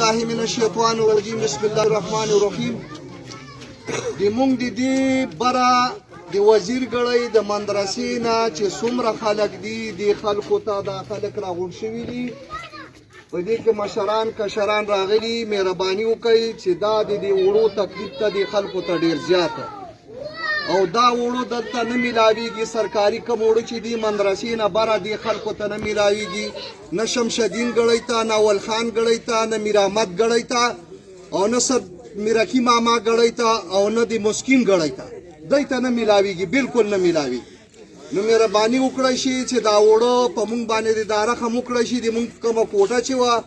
بالله من الشیطان الرجیم بسم الله الرحمن الرحیم. د مونږ د دې برا د وزیر ګړی د مدرسې نه چې څومره خلک دي د خلکو ته دا خلک راغونډ شوي دي، په دې کې مشران کشران راغلي. مهرباني وکړئ چې دا د دې وړو تکلیف ته د خلکو ته ډېر زیاته او دا وړو دلته نه میلاویږي. سرکاري کوم وړو چې دي مدرسې نه بره دې خلکو ته نه میلاویږي، نه شمشدین ګړی ته، نه اول خان ګړی ته، نه میر احمد ګړی ته، او نه سر میرکی ماما ګړی ته، او نه د مسکین ګړی ته دی ته نه میلاویږي، بالکل نه میلاویږي. نو مهرباني وکړئ شي چې دا وړو په مونږ باندې د رحم وکړئ شي. د مونږ کومه کوټه چې وه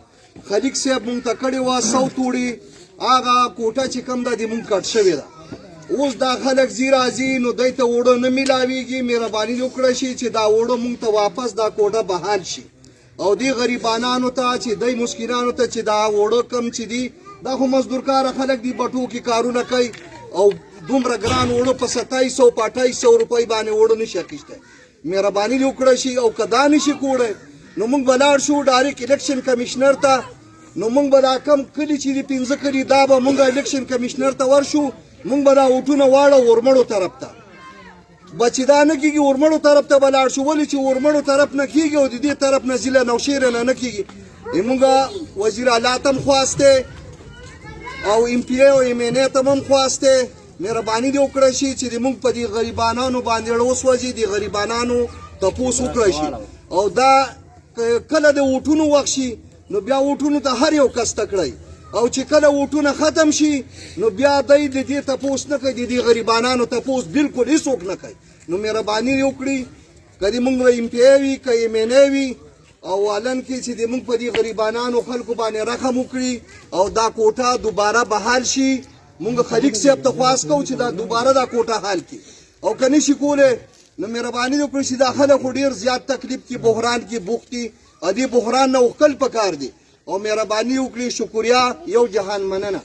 خلیق صاحب مونږ ته کړې وه 100 توړي، هغه کوټه چې کوم ده د مونږ کټ شوې ده. اوس دا خلک ځي راځي نو دی ته وړو نه میلاویږي. مهرباني وکړئ شي چې دا وړو مونږ ته واپس دا کوټه بحال شي، او دې غریبانانو ته چې دی مسکینانو ته چې دا وړو کم چې دي، دا خو مزدور کاره خلک دي، بټو کې کارونه کوي، او دومره ګران وړو په 2700 په 2800 روپۍ باندې وړو نشي اخیستی. مهرباني دې وکړئ شي، او که دا نشي کوړی نو موږ به لاړ شو ډایرکټ الیکشن کمیشنر ته. نو موږ به دا کم کلي چې دي 15 کلي، دا به موږ الیکشن کمیشنر ته ورشو، موږ به دا وټونه واړو ورمړو طرف ته. به چې دا نه کېږي ورمړو طرف ته به لاړ شو، ولې چې ورمړو طرف نه کېږي او د دې طرف نه ضلع نوشهره نه کېږي. موږ وزیر اعلی ته هم خواستی او ایم پی ای او ایم این ای ته هم خواستی. مهرباني دې وکړئ شي چې موږ په دې غریبانانو باندې وسوځي، د غریبانانو تپوس وکړئ شي. او دا کله د ووټونو وخت شي نو بیا ووټونو ته هر یو کس تکړی، او چې کله ووټونه ختم شي نو بیا دی د دې تپوس نه کوي، د دې غریبانانو تپوس بالکل هېڅوک نه کوي. نو مهرباني دې وکړي، که د موږ ایم پی ای وي که ایم این ای وي، او والن کې چې د موږ په دې غریبانانو خلکو باندې رحم وکړي او دا کوټه دوباره بحال شي. مونږ خلیق صاحب ته خواست کوو چې دا دوباره دا کوټه حال کړي، او که نشي کولی نو مهرباني دې وکړي چې دا خلک خو ډېر زیات تکلیف کې بحران کې بوخت دي، او دې بحران نه وښکل پکار دي. او مهرباني وکړي، شکریه، یو جهان مننه.